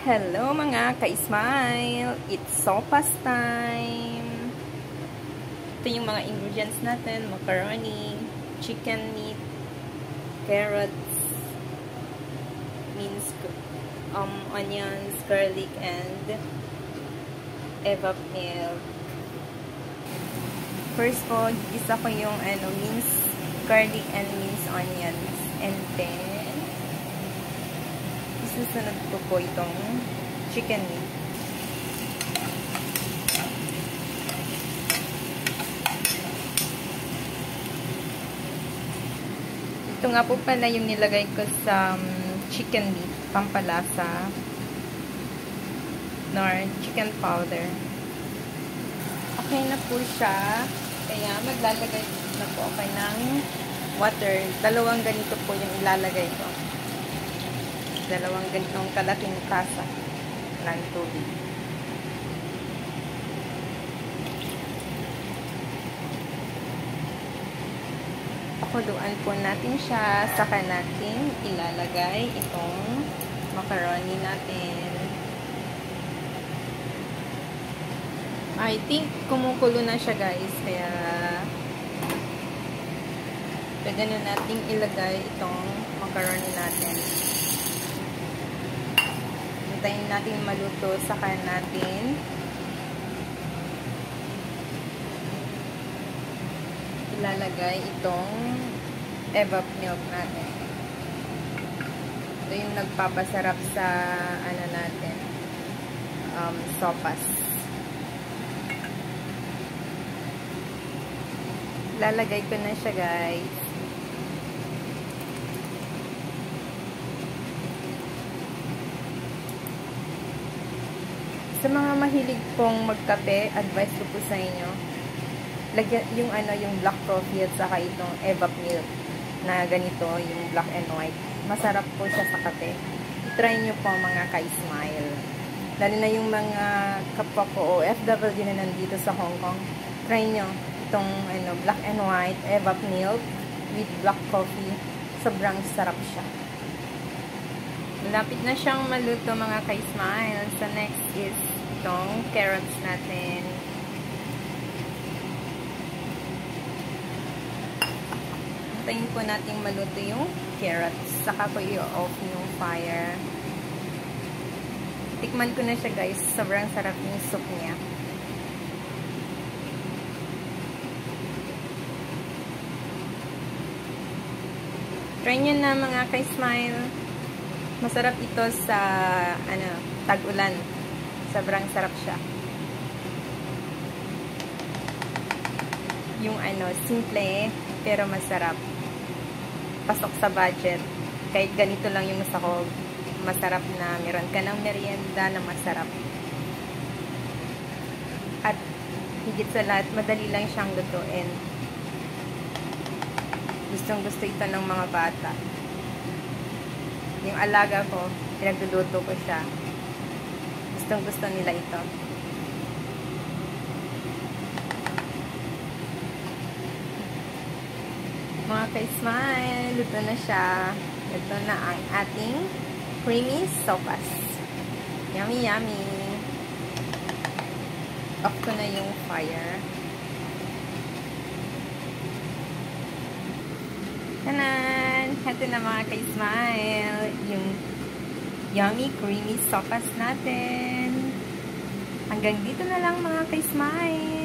Hello mga ka-smile! It's sopas time! Ito yung mga ingredients natin. Macaroni, chicken meat, carrots, minced onions, garlic, and evap milk. First po, gisa ko yung minced garlic and minced onions. And then, susunod ko po itong chicken meat. Ito nga po pala yung nilagay ko sa chicken meat, pampalasa, nor chicken powder. Okay na po siya. Kaya maglalagay na po ako ng water. Dalawang ganito po yung ilalagay ko. Dalawang ganitong kalaking tasa ng tubig. Pakuluan po natin siya. Saka natin ilalagay itong macaroni natin. I think kumukulo na siya guys. Kaya pwede na natin ilagay itong macaroni natin. Hintayin natin maluto, saka natin ilalagay itong evap milk natin. Ito yung nagpapasarap sa natin, sopas. Ilalagay ko na siya guys. Sa mga mahilig pong magkape, advice ko po sa inyo, lagyan yung black coffee at saka itong evap milk na ganito, yung black and white. Masarap po siya sa kape. I-try nyo po mga ka-smile. Lalo na yung mga kapwa ko OFW na nandito sa Hong Kong. Try nyo itong black and white evap milk with black coffee. Sobrang sarap siya. Malapit na siyang maluto mga ka-smile. So next is itong carrots natin. Hintayin po natin maluto yung carrots. Saka ko i-off yung fire. Tikman ko na siya guys. Sobrang sarap yung soup niya. Try nyo na mga ka-smile. Masarap ito sa tag-ulan. Sobrang sarap siya. Yung simple pero masarap. Pasok sa budget. Kahit ganito lang yung gusto ko, masarap na meron ka ng merienda na masarap. At higit sa lahat, madali lang siyang lutuin. Gustong gusto ito ng mga bata. Yung alaga ko, pinagluluto ko siya. Gustong gusto nila ito. Mga ka-smile, luto na siya. Ito na ang ating creamy sopas. Yummy, yummy. Off ko na yung fire. Tanan! Ito na mga ka-smile. Yung yummy, creamy sopas natin. Hanggang dito na lang mga ka-smile.